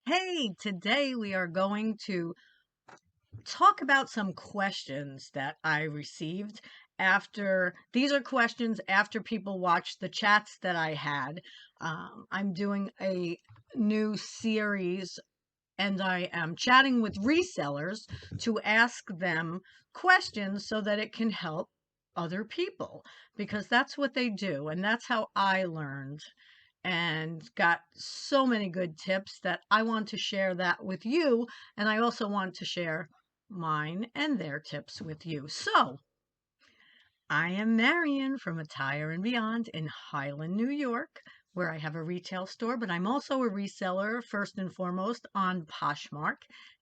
Hey, today we are going to talk about some questions that I received these are questions after people watched the chats that I had. I'm doing a new series and I am chatting with resellers to ask them questions so that it can help other people because that's what they do. And that's how I learned and got so many good tips that I want to share that with you. And I also want to share mine and their tips with you. So I am Marion from Attire and Beyond in Highland, New York, where I have a retail store, but I'm also a reseller first and foremost on Poshmark.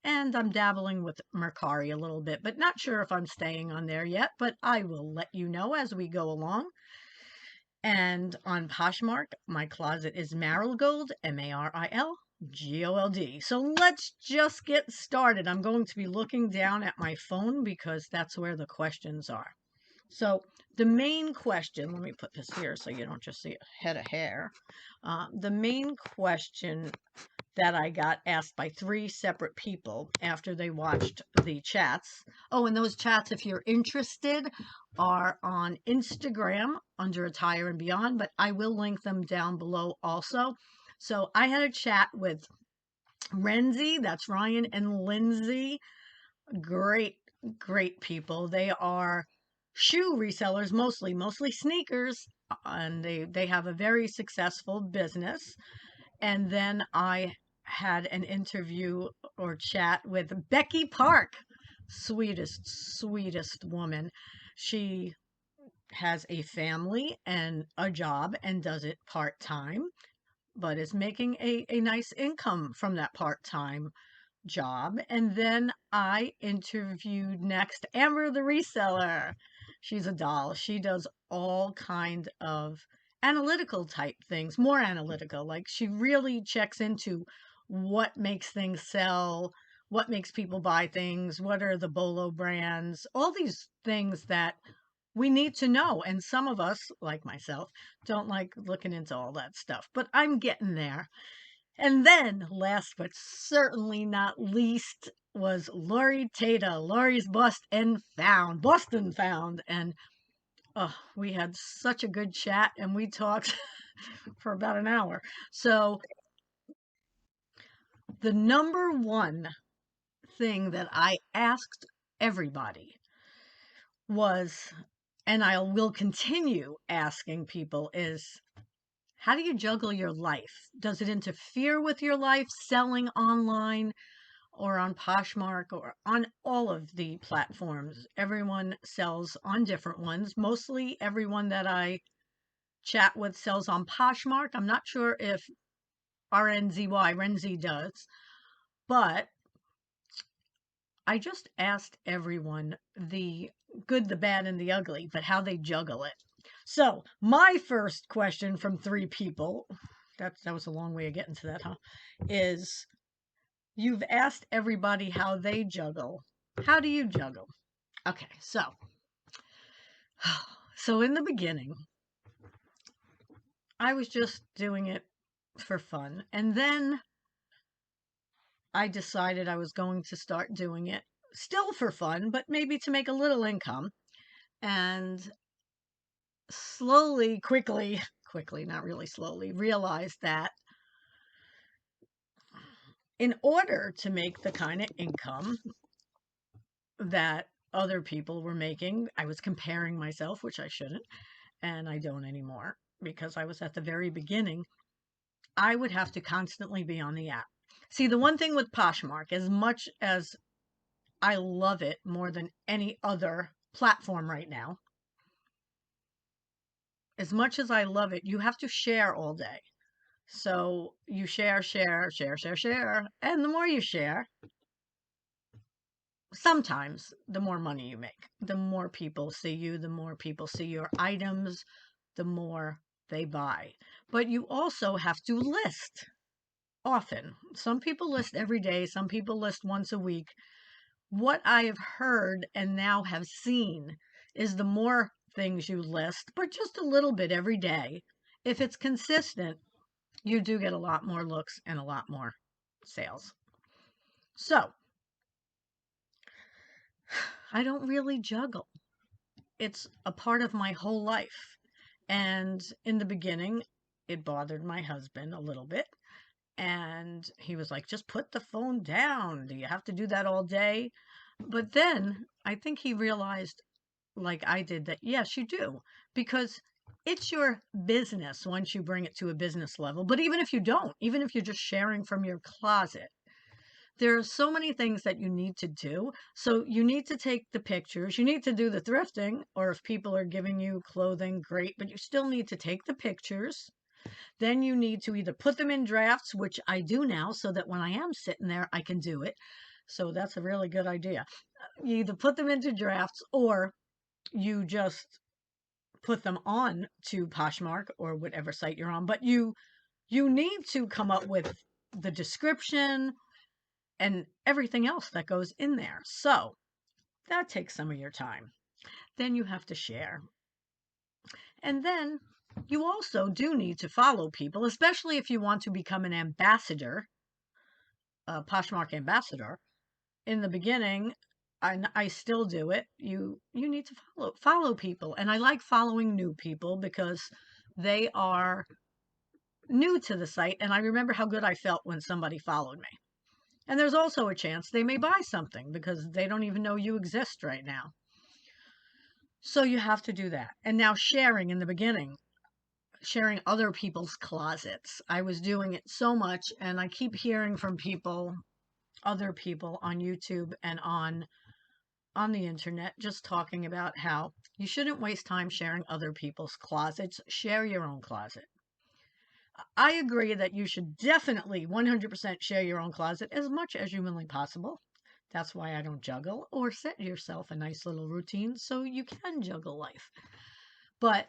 And I'm dabbling with Mercari a little bit, but not sure if I'm staying on there yet, but I will let you know as we go along. And on Poshmark, my closet is Marigold, Marilgold. So let's just get started. I'm going to be looking down at my phone because that's where the questions are. So the main question, let me put this here so you don't just see a head of hair. The main question that I got asked by 3 separate people after they watched the chats. Oh, and those chats, if you're interested, are on Instagram under Attire and Beyond, but I will link them down below also. So I had a chat with Renzi, that's Ryan and Lindsay. Great, great people. They are shoe resellers, mostly sneakers, and they have a very successful business. And then I had an interview or chat with Becky Park, sweetest woman. She has a family and a job and does it part-time, but is making a nice income from that part-time job. And then I interviewed next Amber the reseller. She's a doll. She does all kind of analytical type things, more analytical. Like she really checks into what makes things sell, what makes people buy things, what are the Bolo brands, all these things that we need to know. And some of us, like myself, don't like looking into all that stuff, but I'm getting there. And then, last but certainly not least, was Lori Tata, Lori's Boston Found. And we had such a good chat and we talked for about an hour. So, the number one thing that I asked everybody was, and I will continue asking people, is how do you juggle your life? Does it interfere with your life selling online or on Poshmark or on all of the platforms? Everyone sells on different ones. Mostly everyone that I chat with sells on Poshmark. I'm not sure if Renzi does, but I just asked everyone the good, the bad, and the ugly, but how they juggle it. So my first question from 3 people, that was a long way of getting to that, huh? Is you've asked everybody how they juggle. How do you juggle? Okay, so in the beginning, I was just doing it for fun. And then I decided I was going to start doing it still for fun, but maybe to make a little income. And quickly, not really slowly, realized that in order to make the kind of income that other people were making, I was comparing myself, which I shouldn't, and I don't anymore because I was at the very beginning. I would have to constantly be on the app. See, the one thing with Poshmark, as much as I love it more than any other platform right now, as much as I love it, you have to share all day. So you share. And the more you share, sometimes the more money you make. The more people see you, the more people see your items, the more they buy. But you also have to list often. Some people list every day, some people list once a week. What I have heard and now have seen is the more things you list, but just a little bit every day, if it's consistent, you do get a lot more looks and a lot more sales. So I don't really juggle. It's a part of my whole life. And in the beginning, it bothered my husband a little bit. And he was like, just put the phone down. Do you have to do that all day? But then I think he realized, like I did, that yes, you do, because it's your business once you bring it to a business level. But even if you don't, even if you're just sharing from your closet, there are so many things that you need to do. So you need to take the pictures, you need to do the thrifting, or if people are giving you clothing, great, but you still need to take the pictures. Then you need to either put them in drafts, which I do now, so that when I am sitting there, I can do it. So that's a really good idea. You either put them into drafts or you just put them on to Poshmark or whatever site you're on. But you need to come up with the description and everything else that goes in there. So that takes some of your time. Then you have to share. And then you also do need to follow people, especially if you want to become an ambassador, a Poshmark ambassador. In the beginning, I still do it. You need to follow people. And I like following new people because they are new to the site. And I remember how good I felt when somebody followed me. And there's also a chance they may buy something because they don't even know you exist right now. So you have to do that. And now sharing in the beginning, sharing other people's closets. I was doing it so much, and I keep hearing from people, other people on YouTube and on the internet, just talking about how you shouldn't waste time sharing other people's closets. Share your own closet. I agree that you should definitely 100% share your own closet as much as humanly possible. That's why I don't juggle, or set yourself a nice little routine so you can juggle life. But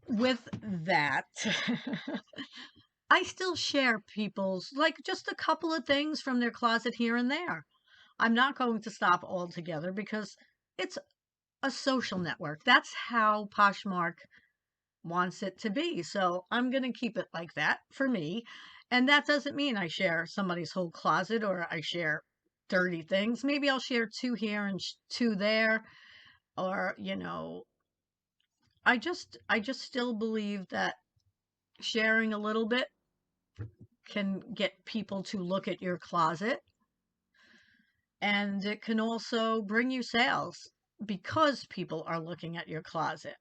with that, I still share people's, like, just a couple of things from their closet here and there. I'm not going to stop altogether because it's a social network. That's how Poshmark wants it to be. So I'm going to keep it like that for me. And that doesn't mean I share somebody's whole closet or I share 30 things. Maybe I'll share 2 here and 2 there. Or, I just still believe that sharing a little bit can get people to look at your closet, and it can also bring you sales because people are looking at your closet.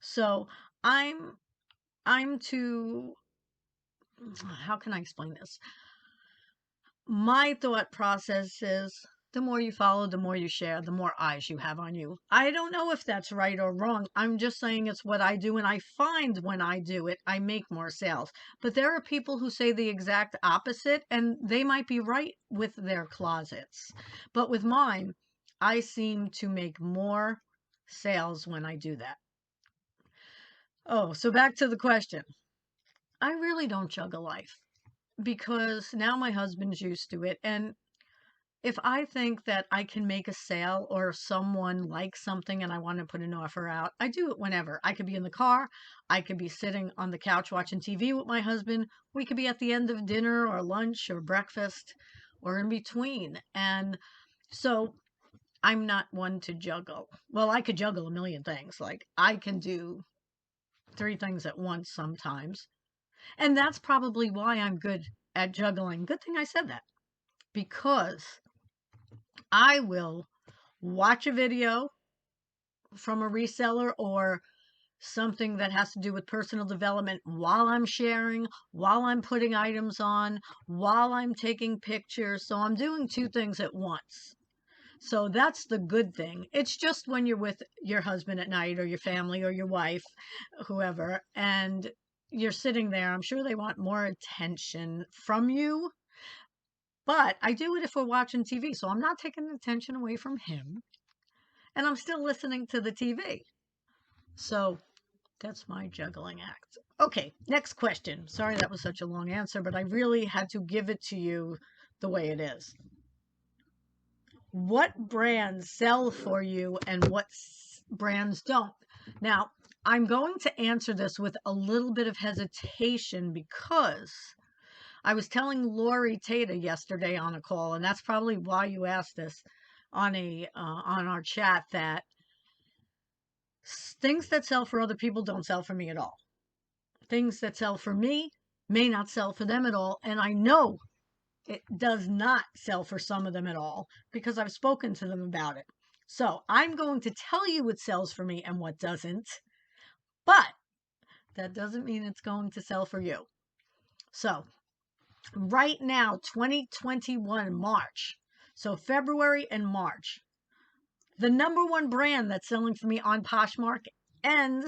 So I'm too, how can I explain this? My thought process is the more you follow, the more you share, the more eyes you have on you. I don't know if that's right or wrong. I'm just saying it's what I do, and I find when I do it, I make more sales. But there are people who say the exact opposite, and they might be right with their closets. But with mine, I seem to make more sales when I do that. Oh, so back to the question. I really don't juggle life because now my husband's used to it. And if I think that I can make a sale or someone likes something and I want to put an offer out, I do it whenever. I could be in the car. I could be sitting on the couch watching TV with my husband. We could be at the end of dinner or lunch or breakfast or in between. And so I'm not one to juggle. Well, I could juggle a million things. Like I can do 3 things at once sometimes. And that's probably why I'm good at juggling. Good thing I said that, because I will watch a video from a reseller or something that has to do with personal development while I'm sharing, while I'm putting items on, while I'm taking pictures. So I'm doing 2 things at once. So that's the good thing. It's just when you're with your husband at night or your family or your wife, whoever, and you're sitting there, I'm sure they want more attention from you. But I do it if we're watching TV, so I'm not taking attention away from him, and I'm still listening to the TV. So that's my juggling act. Okay, next question. Sorry that was such a long answer, but I really had to give it to you the way it is. What brands sell for you and what brands don't? Now, I'm going to answer this with a little bit of hesitation because I was telling Lori Tata yesterday on a call, and that's probably why you asked this on our chat, that things that sell for other people don't sell for me at all. Things that sell for me may not sell for them at all, and I know it does not sell for some of them at all because I've spoken to them about it. So I'm going to tell you what sells for me and what doesn't, but that doesn't mean it's going to sell for you. So right now, 2021 March, so February and March, the number one brand that's selling for me on Poshmark and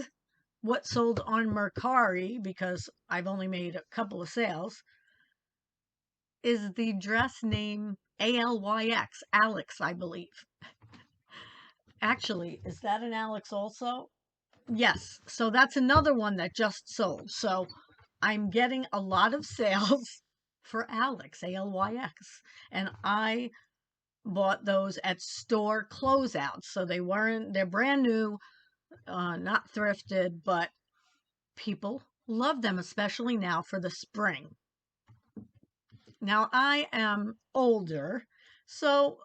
what sold on Mercari, because I've only made a couple of sales, is the dress name ALYX, Alex, I believe. Actually, is that an Alex also? Yes. So that's another one that just sold. So I'm getting a lot of sales for Alex, ALYX. And I bought those at store closeouts. So they're brand new, not thrifted, but people love them, especially now for the spring. Now I am older, so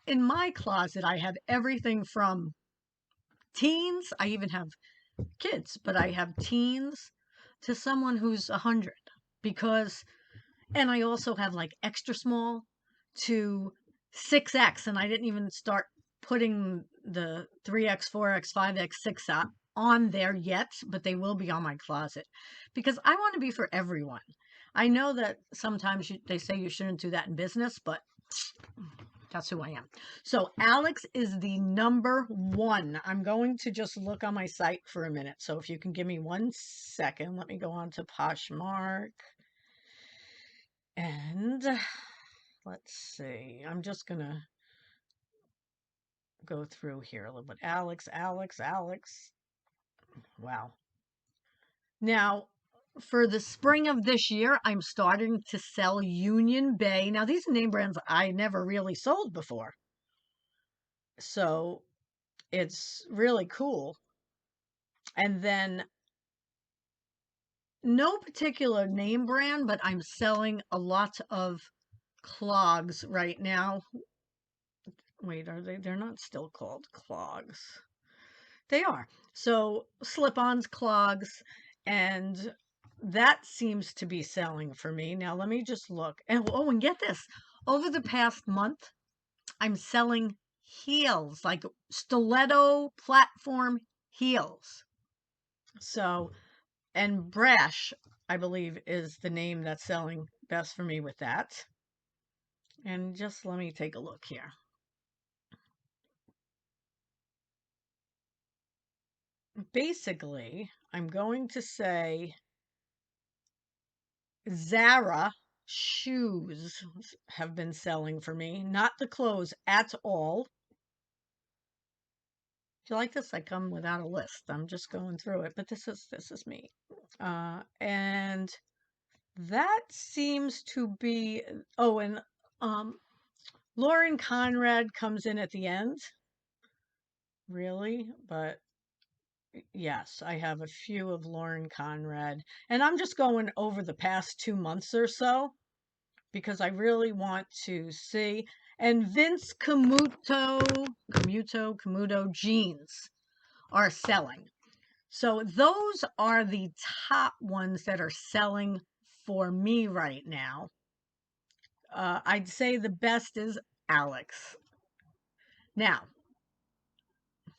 in my closet I have everything from teens, I even have kids, but I have teens to someone who's 100, because, and I also have like extra small to 6X, and I didn't even start putting the 3X, 4X, 5X, 6 on there yet, but they will be on my closet because I want to be for everyone. I know that sometimes they say you shouldn't do that in business, but that's who I am. So Alex is the number one. I'm going to just look on my site for a minute. So if you can give me 1 second, let me go on to Poshmark. And let's see. I'm just going to go through here a little bit. Alex. Wow. Now, for the spring of this year, I'm starting to sell Union Bay. Now, these are name brands I never really sold before. So it's really cool. And then no particular name brand, but I'm selling a lot of clogs right now. Wait, are they? They're not still called clogs. They are. So slip-ons, clogs, and that seems to be selling for me. Now let me just look. And oh, and get this. Over the past month, I'm selling heels, like stiletto platform heels. So, and Brash, I believe, is the name that's selling best for me with that. And just let me take a look here. Basically, I'm going to say Zara shoes have been selling for me, not the clothes at all. Do you like this? I come without a list. I'm just going through it, but this is me. And that seems to be, oh, and Lauren Conrad comes in at the end. Really? But yes, I have a few of Lauren Conrad, and I'm just going over the past 2 months or so because I really want to see. And Vince Camuto jeans are selling. So those are the top ones that are selling for me right now. I'd say the best is Alex. Now,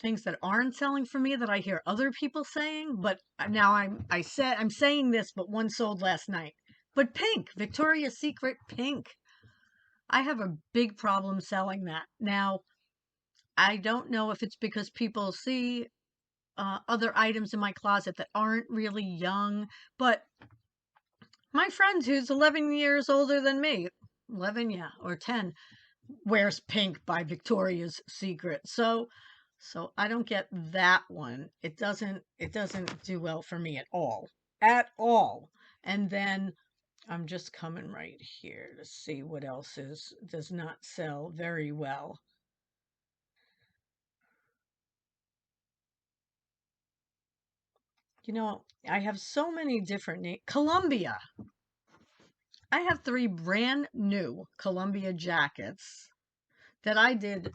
things that aren't selling for me that I hear other people saying, but now I'm saying this, but one sold last night. But pink, Victoria's Secret pink. I have a big problem selling that. Now, I don't know if it's because people see other items in my closet that aren't really young, but my friend who's 11 years older than me, 11, yeah, or 10, wears pink by Victoria's Secret. So I don't get that one. It doesn't do well for me at all. At all. And then I'm just coming right here to see what else does not sell very well. You know, I have so many different names. Columbia. I have 3 brand new Columbia jackets that I did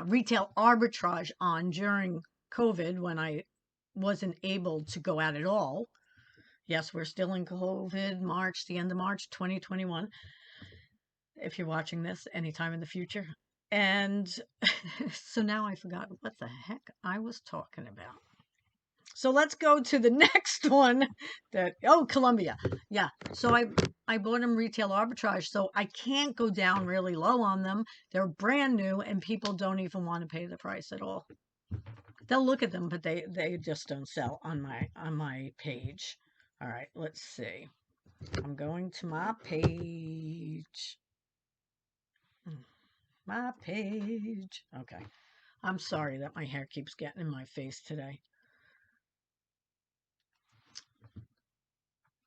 retail arbitrage on during COVID when I wasn't able to go out at all. Yes, we're still in COVID, March, the end of March 2021, if you're watching this anytime in the future. And so now I forgot what the heck I was talking about. So let's go to the next one Columbia. Yeah. So I bought them retail arbitrage, so I can't go down really low on them. They're brand new and people don't even want to pay the price at all. They'll look at them, but they just don't sell on my page. All right, let's see. I'm going to my page. My page. Okay. I'm sorry that my hair keeps getting in my face today.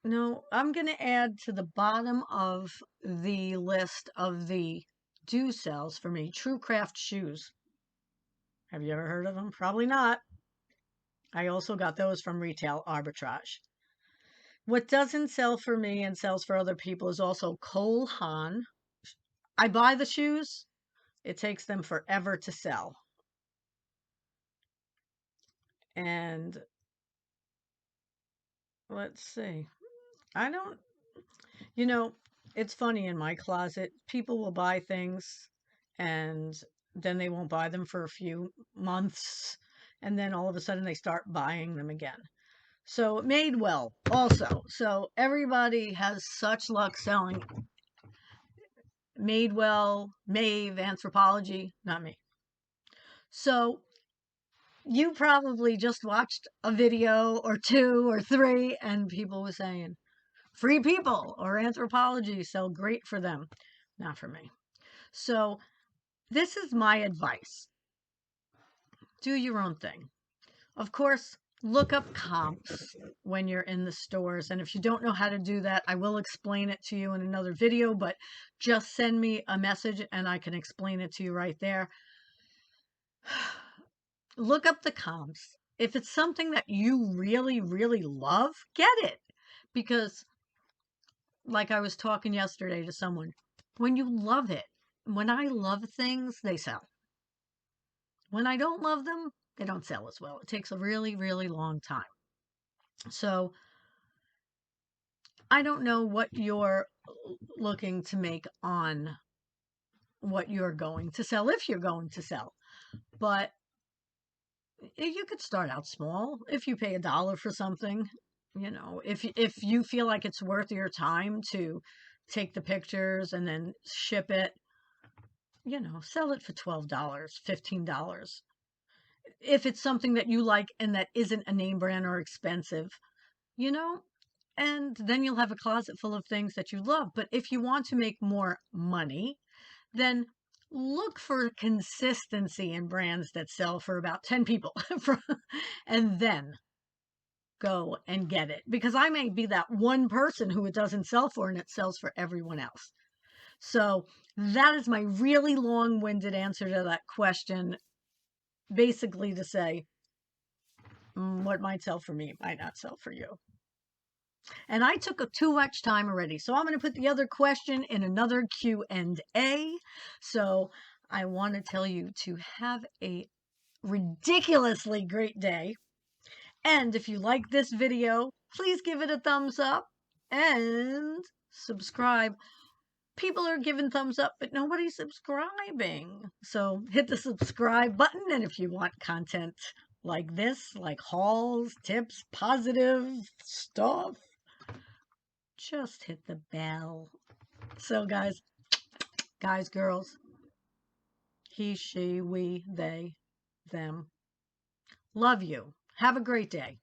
No, I'm going to add to the bottom of the list of the do sells for me, True Craft shoes. Have you ever heard of them? Probably not. I also got those from retail arbitrage. What doesn't sell for me and sells for other people is also Cole Haan. I buy the shoes. It takes them forever to sell. And let's see. I don't, it's funny in my closet. People will buy things and then they won't buy them for a few months. And then all of a sudden they start buying them again. So Madewell also. So everybody has such luck selling Madewell, Maeve, Anthropology, not me. So you probably just watched a video or 2 or 3 and people were saying, Free People or Anthropology sell great for them. Not for me. So this is my advice. Do your own thing. Of course, look up comps when you're in the stores. And if you don't know how to do that, I will explain it to you in another video, but just send me a message and I can explain it to you right there. Look up the comps. If it's something that you really, really love, get it. Because like I was talking yesterday to someone, when you love it, when I love things, they sell. When I don't love them, they don't sell as well. It takes a really, really long time. So I don't know what you're looking to make on what you're going to sell, if you're going to sell. But you could start out small. If you pay $1 for something, if you feel like it's worth your time to take the pictures and then ship it, sell it for $12, $15. If it's something that you like and that isn't a name brand or expensive, and then you'll have a closet full of things that you love. But if you want to make more money, then look for consistency in brands that sell for about 10 people and then go and get it, because I may be that one person who it doesn't sell for and it sells for everyone else. So that is my really long-winded answer to that question, basically to say what might sell for me might not sell for you. And I took too much time already, so I'm going to put the other question in another Q&A. So I want to tell you to have a ridiculously great day. And if you like this video, please give it a thumbs up and subscribe. People are giving thumbs up, but nobody's subscribing. So hit the subscribe button. And if you want content like this, like hauls, tips, positive stuff, just hit the bell. So guys, girls, he, she, we, they, them, love you. Have a great day.